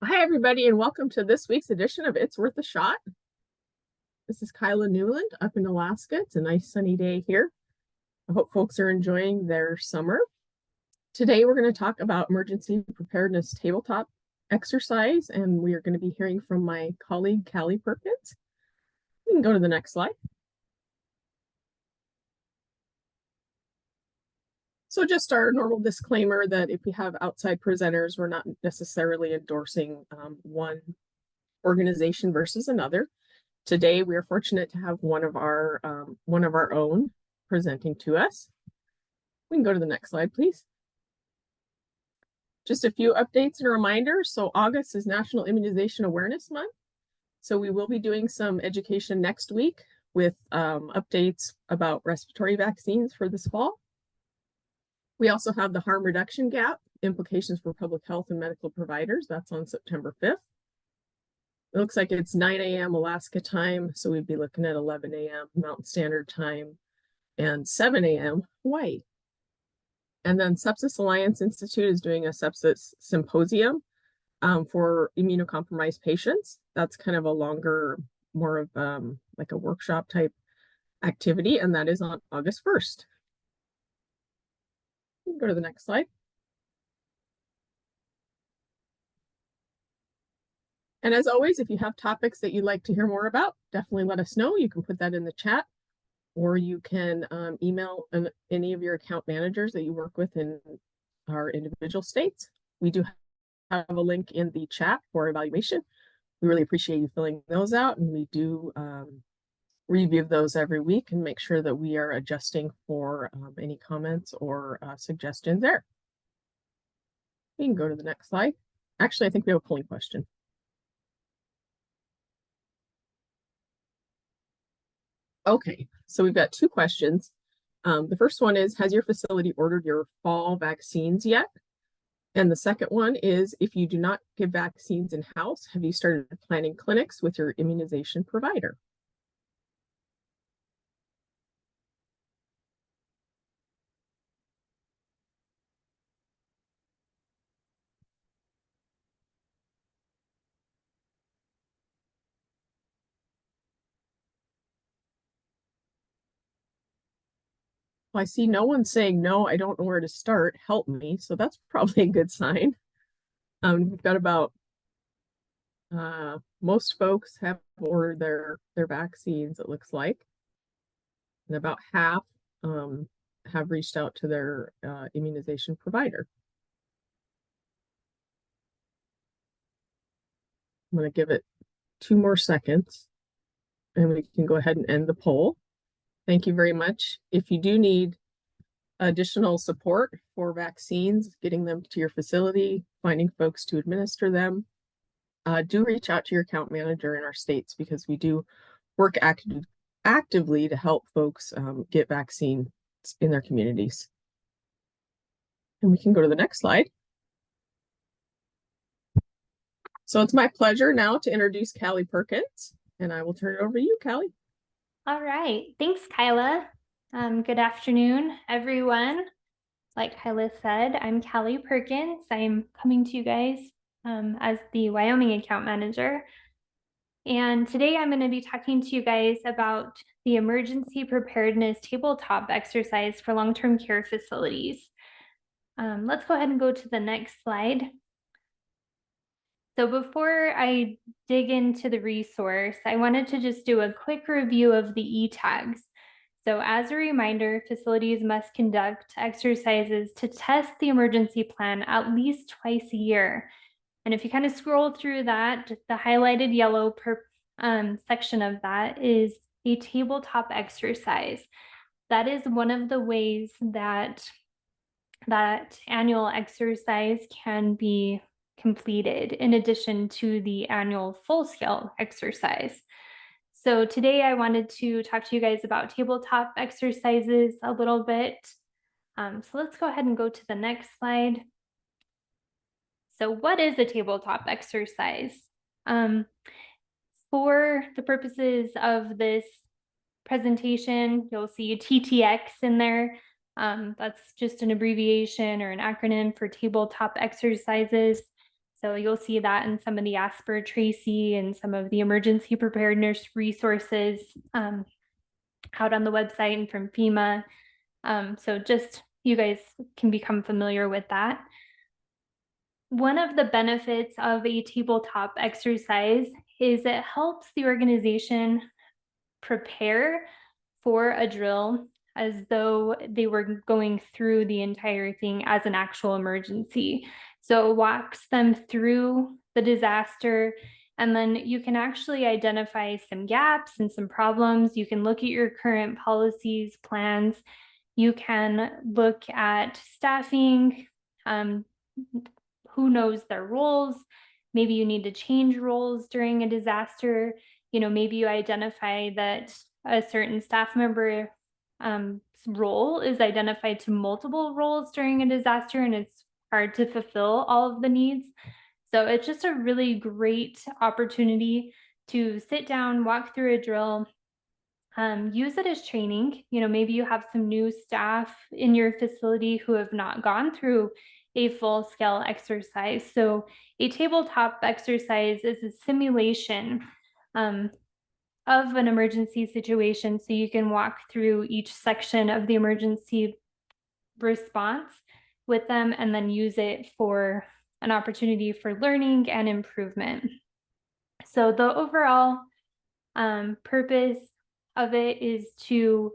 Hi, everybody, and welcome to this week's edition of It's Worth a Shot. This is Kyla Newland up in Alaska. It's a nice sunny day here. I hope folks are enjoying their summer. Today, we're going to talk about emergency preparedness tabletop exercise, and we are going to be hearing from my colleague, Callie Perkins. We can go to the next slide. So just our normal disclaimer that if we have outside presenters, we're not necessarily endorsing one organization versus another. Today, we are fortunate to have one of our own presenting to us. We can go to the next slide, please. Just a few updates and reminders. So August is National Immunization Awareness Month. So we will be doing some education next week with updates about respiratory vaccines for this fall. We also have the harm reduction gap, implications for public health and medical providers. That's on September 5th. It looks like it's 9 a.m. Alaska time, so we'd be looking at 11 a.m. Mountain Standard Time and 7 a.m. Hawaii. And then Sepsis Alliance Institute is doing a sepsis symposium for immunocompromised patients. That's kind of a longer, more of like a workshop type activity, and that is on August 1st. Go to the next slide. And as always, if you have topics that you'd like to hear more about, definitely let us know. You can put that in the chat, or you can email any of your account managers that you work with in our individual states. We do have a link in the chat for evaluation. We really appreciate you filling those out, and we do review those every week and make sure that we are adjusting for any comments or suggestions there. We can go to the next slide. Actually, I think we have a polling question. Okay, so we've got two questions. The first one is, has your facility ordered your fall vaccines yet? And the second one is, if you do not give vaccines in-house, have you started planning clinics with your immunization provider? Well, I see no one saying, no, I don't know where to start, help me. So that's probably a good sign. We've got about, most folks have ordered their vaccines, it looks like. And about half have reached out to their immunization provider. I'm going to give it 2 more seconds and we can go ahead and end the poll. Thank you very much. If you do need additional support for vaccines, getting them to your facility, finding folks to administer them, do reach out to your account manager in our states, because we do work actively to help folks get vaccines in their communities. And we can go to the next slide. So it's my pleasure now to introduce Callie Perkins, and I will turn it over to you, Callie. All right, thanks, Kyla. Good afternoon, everyone. Like Kyla said, I'm Callie Perkins. I'm coming to you guys as the Wyoming account manager. And today I'm going to be talking to you guys about the emergency preparedness tabletop exercise for long-term care facilities. Let's go ahead and go to the next slide. So before I dig into the resource, I wanted to just do a quick review of the e-tags. So as a reminder, facilities must conduct exercises to test the emergency plan at least twice a year. And if you kind of scroll through that, the highlighted yellow section of that is a tabletop exercise. That is one of the ways that annual exercise can be completed in addition to the annual full-scale exercise. So today I wanted to talk to you guys about tabletop exercises a little bit. So let's go ahead and go to the next slide. So what is a tabletop exercise? For the purposes of this presentation, you'll see TTX in there. That's just an abbreviation or an acronym for tabletop exercises. So you'll see that in some of the Asper Tracy and some of the emergency preparedness resources out on the website and from FEMA. So just you guys can become familiar with that. One of the benefits of a tabletop exercise is it helps the organization prepare for a drill as though they were going through the entire thing as an actual emergency. So it walks them through the disaster, and then you can actually identify some gaps and some problems. You can look at your current policies, plans. You can look at staffing, who knows their roles. Maybe you need to change roles during a disaster. Maybe you identify that a certain staff member role is identified to multiple roles during a disaster, and it's hard to fulfill all of the needs. So it's just a really great opportunity to sit down, walk through a drill, use it as training. Maybe you have some new staff in your facility who have not gone through a full scale exercise. So a tabletop exercise is a simulation of an emergency situation. So you can walk through each section of the emergency response with them and then use it for an opportunity for learning and improvement. So the overall purpose of it is to,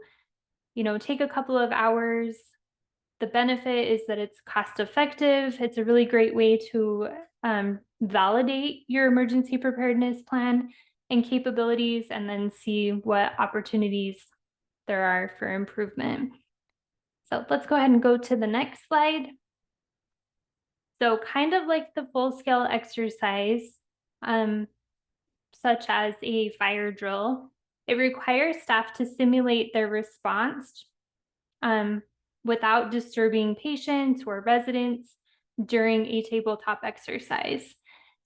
take a couple of hours. The benefit is that it's cost effective. It's a really great way to validate your emergency preparedness plan and capabilities, and then see what opportunities there are for improvement. So let's go ahead and go to the next slide. So kind of like the full scale exercise, such as a fire drill, it requires staff to simulate their response without disturbing patients or residents during a tabletop exercise.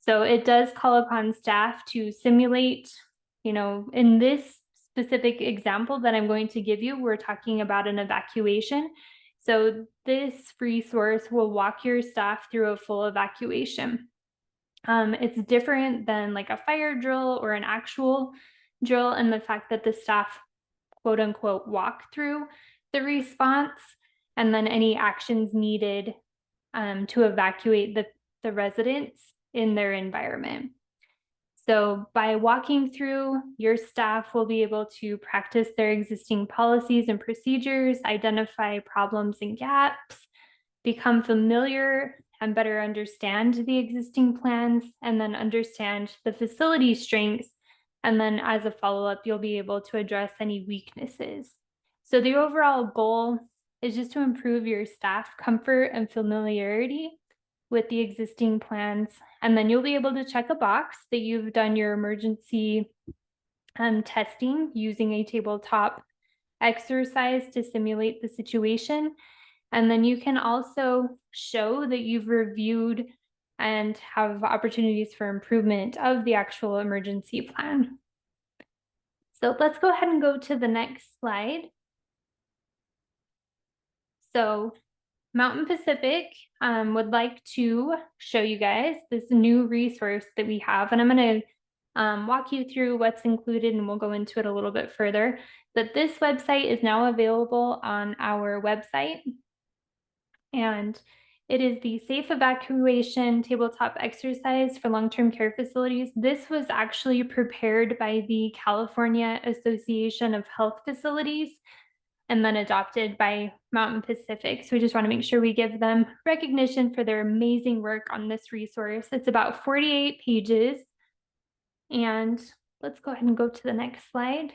So it does call upon staff to simulate, in this specific example that I'm going to give you, we're talking about an evacuation. So this resource will walk your staff through a full evacuation. It's different than like a fire drill or an actual drill in the fact that the staff, quote unquote, walk through the response and then any actions needed to evacuate the residents in their environment. So by walking through, your staff will be able to practice their existing policies and procedures, identify problems and gaps, become familiar and better understand the existing plans, and then understand the facility strengths. And then as a follow-up, you'll be able to address any weaknesses. So the overall goal is just to improve your staff comfort and familiarity with the existing plans. And then you'll be able to check a box that you've done your emergency testing using a tabletop exercise to simulate the situation. And then you can also show that you've reviewed and have opportunities for improvement of the actual emergency plan. So let's go ahead and go to the next slide. So Mountain Pacific would like to show you guys this new resource that we have, and I'm going to walk you through what's included, and we'll go into it a little bit further. But this website is now available on our website, and it is the Safe Evacuation Tabletop Exercise for Long-Term Care Facilities. This was actually prepared by the California Association of Health Facilities and then adopted by Mountain Pacific. So we just want to make sure we give them recognition for their amazing work on this resource. It's about 48 pages. And let's go ahead and go to the next slide.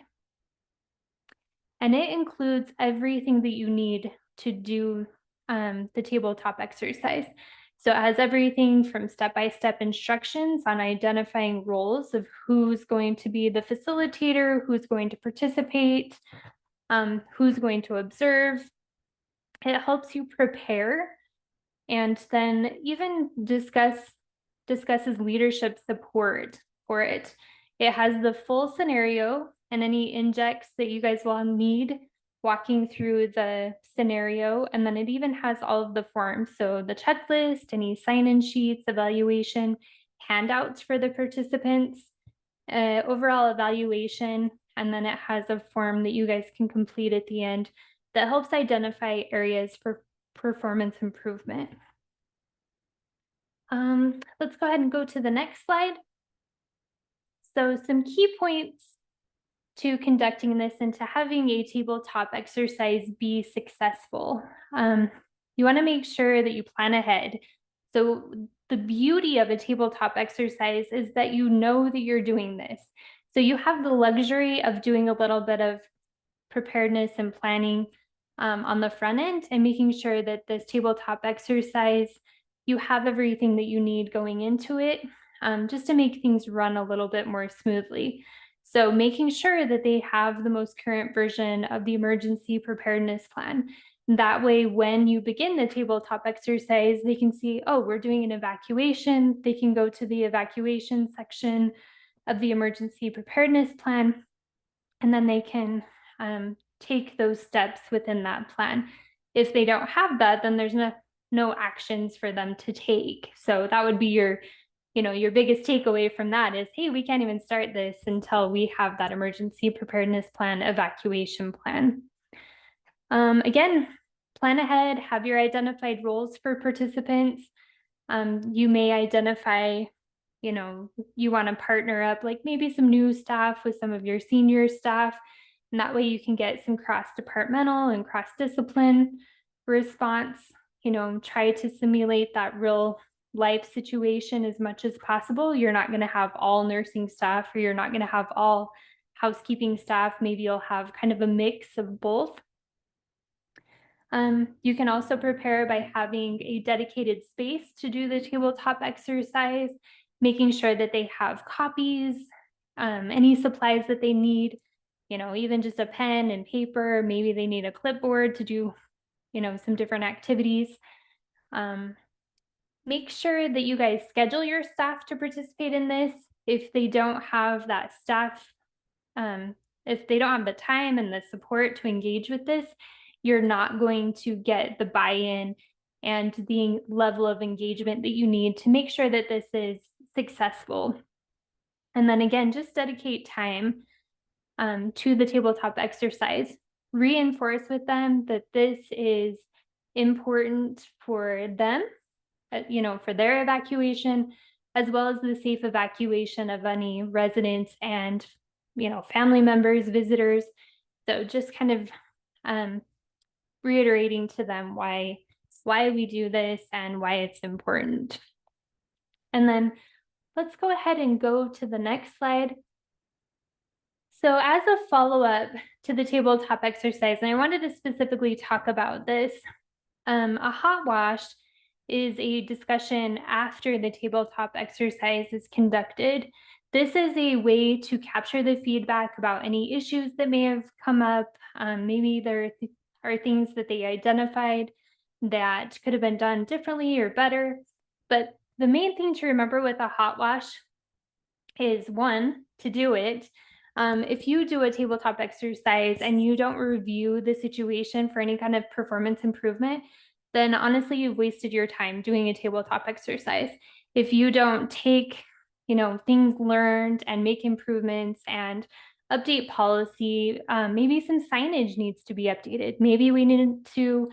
And it includes everything that you need to do the tabletop exercise. So it has everything from step-by-step instructions on identifying roles of who's going to be the facilitator, who's going to participate, who's going to observe. It helps you prepare and then even discusses leadership support for it. It has the full scenario and any injects that you guys will need walking through the scenario, and then it even has all of the forms. So the checklist, any sign-in sheets, evaluation, handouts for the participants, overall evaluation, and then it has a form that you guys can complete at the end that helps identify areas for performance improvement. Let's go ahead and go to the next slide. So some key points to conducting this and to having a tabletop exercise be successful. You want to make sure that you plan ahead. So the beauty of a tabletop exercise is that you know that you're doing this. So you have the luxury of doing a little bit of preparedness and planning on the front end and making sure that this tabletop exercise, you have everything that you need going into it, just to make things run a little bit more smoothly. So making sure that they have the most current version of the emergency preparedness plan. That way, when you begin the tabletop exercise, they can see, oh, we're doing an evacuation. They can go to the evacuation section of the emergency preparedness plan, and then they can take those steps within that plan. If they don't have that, then there's no actions for them to take. So that would be your biggest takeaway from that is, hey, we can't even start this until we have that emergency preparedness plan, evacuation plan. Again, plan ahead, have your identified roles for participants. You may identify, you want to partner up like maybe some new staff with some of your senior staff. And that way you can get some cross-departmental and cross-discipline response, try to simulate that real life situation as much as possible. You're not going to have all nursing staff, or you're not going to have all housekeeping staff. Maybe you'll have kind of a mix of both. You can also prepare by having a dedicated space to do the tabletop exercise, making sure that they have copies, any supplies that they need, even just a pen and paper. Maybe they need a clipboard to do, some different activities. Make sure that you guys schedule your staff to participate in this. If they don't have that staff, if they don't have the time and the support to engage with this, you're not going to get the buy-in and the level of engagement that you need to make sure that this is successful. And then again, just dedicate time to the tabletop exercise. Reinforce with them that this is important for them, for their evacuation, as well as the safe evacuation of any residents and, family members, visitors. So just kind of reiterating to them why we do this and why it's important. And then let's go ahead and go to the next slide. So as a follow-up to the tabletop exercise, and I wanted to specifically talk about this, a hot wash is a discussion after the tabletop exercise is conducted. This is a way to capture the feedback about any issues that may have come up. Maybe there are things that they identified that could have been done differently or better. But the main thing to remember with a hot wash is, one, to do it. If you do a tabletop exercise and you don't review the situation for any kind of performance improvement, then honestly, you've wasted your time doing a tabletop exercise. If you don't take, things learned and make improvements and update policy, maybe some signage needs to be updated. Maybe we need to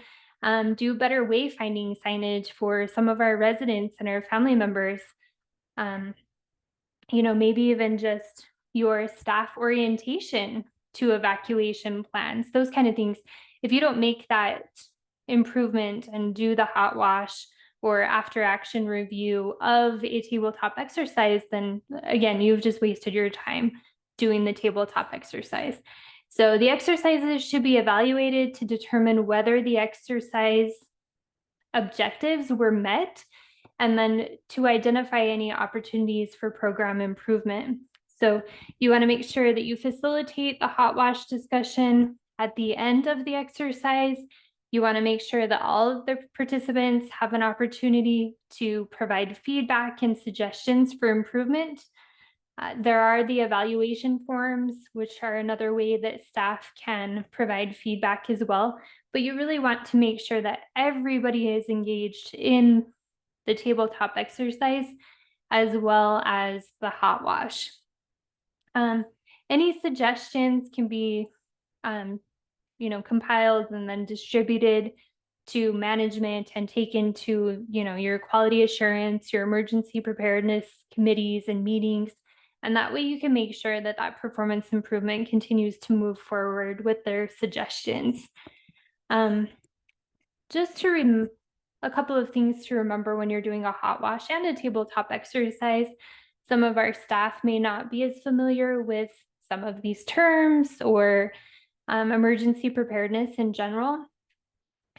do better wayfinding signage for some of our residents and our family members. Maybe even just your staff orientation to evacuation plans, those kind of things. If you don't make that improvement and do the hot wash or after action review of a tabletop exercise, then again, you've just wasted your time doing the tabletop exercise. So the exercises should be evaluated to determine whether the exercise objectives were met, and then to identify any opportunities for program improvement. So you want to make sure that you facilitate the hot wash discussion at the end of the exercise. You want to make sure that all of the participants have an opportunity to provide feedback and suggestions for improvement. There are the evaluation forms, which are another way that staff can provide feedback as well. But you really want to make sure that everybody is engaged in the tabletop exercise as well as the hot wash. Any suggestions can be compiled and then distributed to management and taken to your quality assurance, your emergency preparedness committees and meetings. And that way you can make sure that that performance improvement continues to move forward with their suggestions. Just a couple of things to remember when you're doing a hot wash and a tabletop exercise. Some of our staff may not be as familiar with some of these terms or emergency preparedness in general.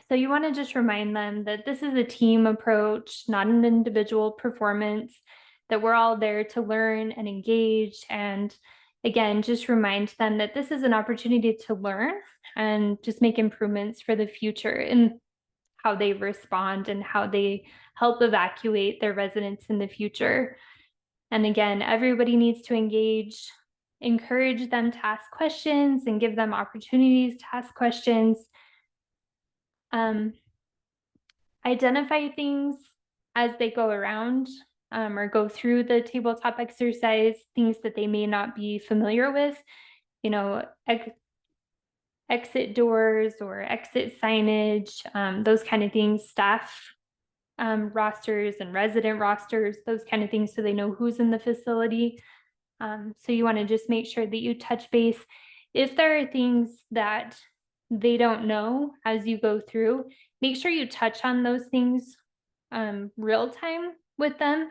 So you want to just remind them that this is a team approach, not an individual performance, that we're all there to learn and engage. And again, just remind them that this is an opportunity to learn and just make improvements for the future in how they respond and how they help evacuate their residents in the future. And again, everybody needs to engage, encourage them to ask questions and give them opportunities to ask questions. Identify things as they go around or go through the tabletop exercise, things that they may not be familiar with, exit doors or exit signage, those kind of things, staff rosters and resident rosters, those kind of things, so they know who's in the facility. So you want to just make sure that you touch base. If there are things that they don't know as you go through, make sure you touch on those things real time with them,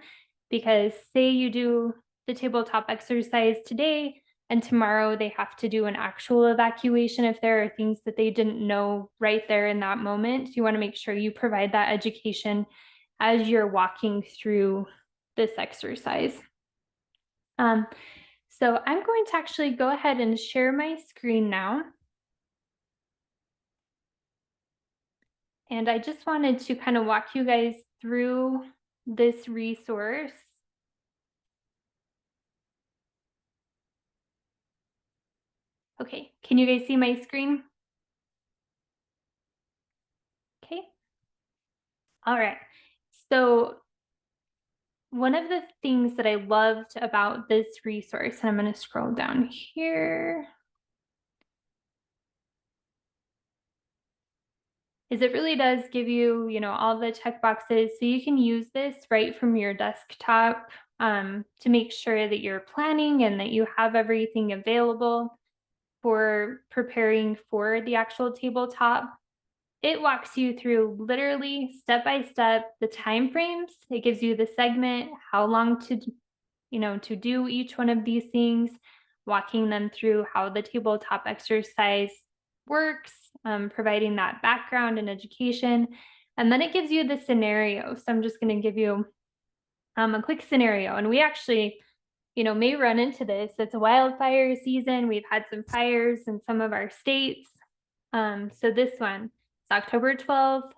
because say you do the tabletop exercise today and tomorrow they have to do an actual evacuation. If there are things that they didn't know right there in that moment, you want to make sure you provide that education as you're walking through this exercise. So I'm going to actually go ahead and share my screen now. And I just wanted to kind of walk you guys through this resource. Okay, can you guys see my screen? Okay. All right. So one of the things that I loved about this resource, and I'm going to scroll down here, is it really does give you, all the check boxes. So you can use this right from your desktop to make sure that you're planning and that you have everything available for preparing for the actual tabletop. It walks you through literally step by step the time frames. It gives you the segment, how long to do each one of these things, walking them through how the tabletop exercise works, providing that background and education. And then it gives you the scenario. So I'm just going to give you a quick scenario. And we actually, may run into this. It's a wildfire season. We've had some fires in some of our states. So this one, it's October 12th.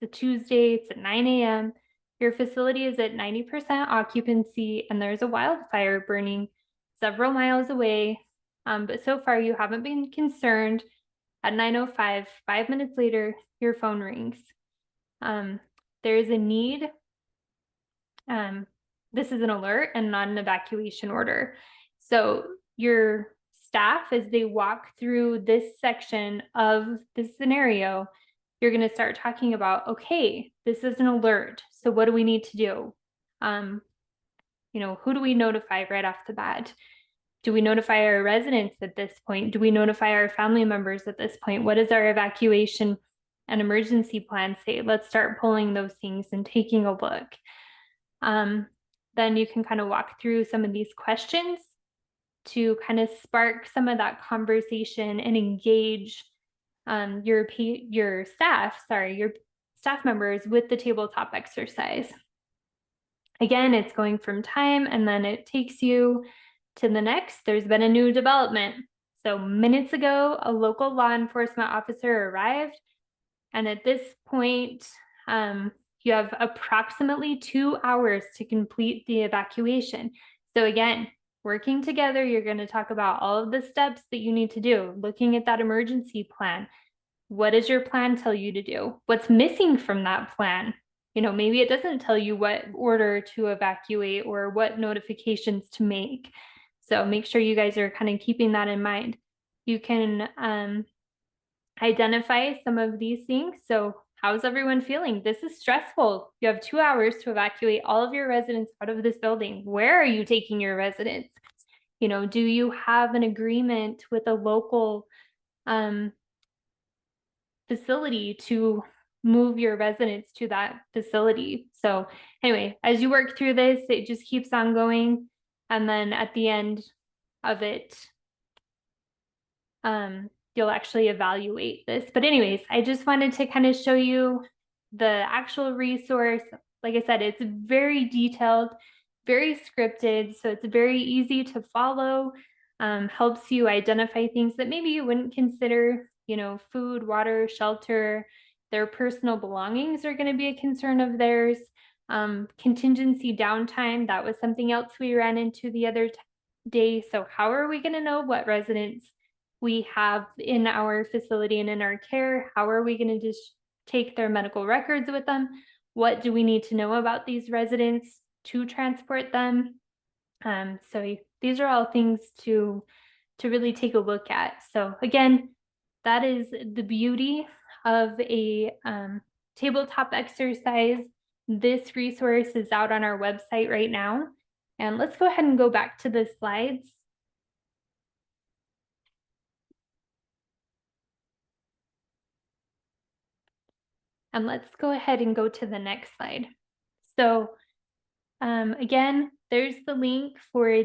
It's a Tuesday. It's at 9 a.m. Your facility is at 90% occupancy and there's a wildfire burning several miles away. But so far you haven't been concerned. At 9:05, 5 minutes later, your phone rings. There is a need. This is an alert and not an evacuation order. So your staff, as they walk through this section of the scenario, you're going to start talking about, okay, this is an alert. So what do we need to do? Who do we notify right off the bat? Do we notify our residents at this point? Do we notify our family members at this point? What does our evacuation and emergency plan say? Let's start pulling those things and taking a look. Then you can kind of walk through some of these questions to kind of spark some of that conversation and engage your staff members with the tabletop exercise. Again, it's going from time and then it takes you to the next. There's been a new development. So minutes ago, a local law enforcement officer arrived. And at this point, you have approximately 2 hours to complete the evacuation. So again, working together, you're going to talk about all of the steps that you need to do, looking at that emergency plan. What does your plan tell you to do? What's missing from that plan? You know, maybe it doesn't tell you what order to evacuate or what notifications to make. So make sure you guys are kind of keeping that in mind. You can identify some of these things. So how's everyone feeling? This is stressful. You have 2 hours to evacuate all of your residents out of this building. Where are you taking your residents? You know, do you have an agreement with a local facility to move your residents to that facility? So anyway, as you work through this, it just keeps on going. And then at the end of it, you'll actually evaluate this. But anyways, I just wanted to kind of show you the actual resource. Like I said, it's very detailed, very scripted, so it's very easy to follow. Helps you identify things that maybe you wouldn't consider, you know, food, water, shelter, their personal belongings are going to be a concern of theirs. Contingency downtime, that was something else we ran into the other day. So how are we going to know what residents we have in our facility and in our care? How are we going to just take their medical records with them? What do we need to know about these residents to transport them? So these are all things to really take a look at. So again, that is the beauty of a tabletop exercise. This resource is out on our website right now. And let's go ahead and go back to the slides. And let's go ahead and go to the next slide. So again, there's the link for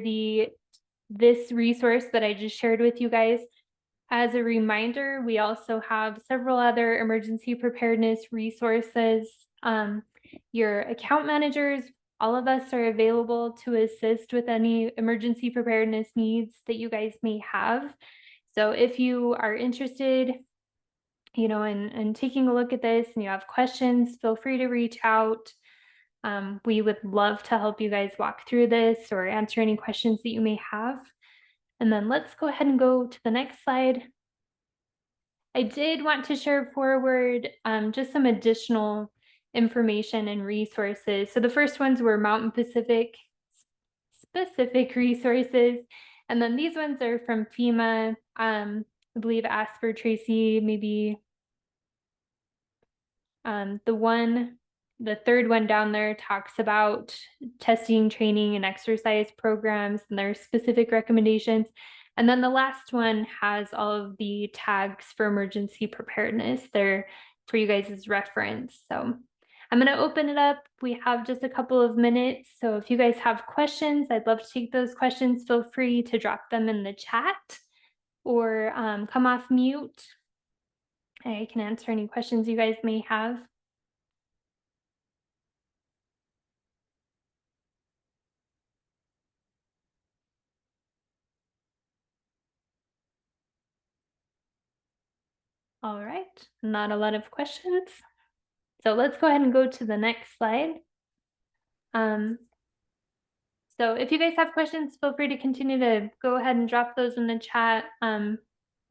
this resource that I just shared with you guys. As a reminder, we also have several other emergency preparedness resources. Your account managers, all of us are available to assist with any emergency preparedness needs that you guys may have. So if you are interested, you know, and taking a look at this and you have questions, feel free to reach out. We would love to help you guys walk through this or answer any questions that you may have. And then let's go ahead and go to the next slide. I did want to share forward just some additional information and resources. So the first ones were Mountain Pacific specific resources. And then these ones are from FEMA. I believe asked for Tracy, maybe the third one down there talks about testing, training, and exercise programs and their specific recommendations. And then the last one has all of the tags for emergency preparedness there for you guys' reference. So I'm going to open it up. We have just a couple of minutes. So if you guys have questions, I'd love to take those questions. Feel free to drop them in the chat or come off mute. I can answer any questions you guys may have. All right, not a lot of questions. So let's go ahead and go to the next slide. So if you guys have questions, feel free to continue to go ahead and drop those in the chat. And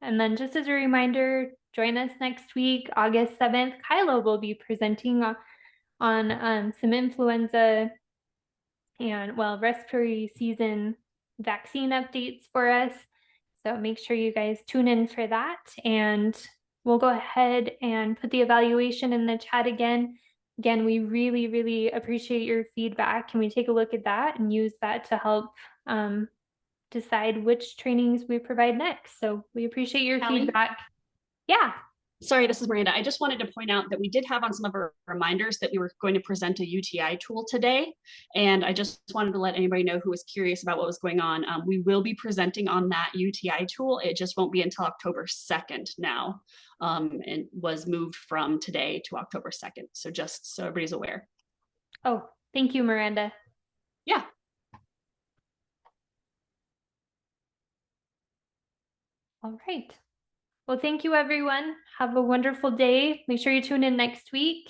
then just as a reminder, join us next week, August 7th. Kylo will be presenting on some influenza and, well, respiratory season vaccine updates for us. So make sure you guys tune in for that. And we'll go ahead and put the evaluation in the chat again. Again, we really, really appreciate your feedback. Can we take a look at that and use that to help decide which trainings we provide next? So we appreciate your feedback. Yeah. Sorry, this is Miranda. I just wanted to point out that we did have on some of our reminders that we were going to present a UTI tool today. And I just wanted to let anybody know who was curious about what was going on. We will be presenting on that UTI tool. It just won't be until October 2nd now. And was moved from today to October 2nd. So just so everybody's aware. Oh, thank you, Miranda. Yeah. All right. Well, thank you, everyone. Have a wonderful day. Make sure you tune in next week.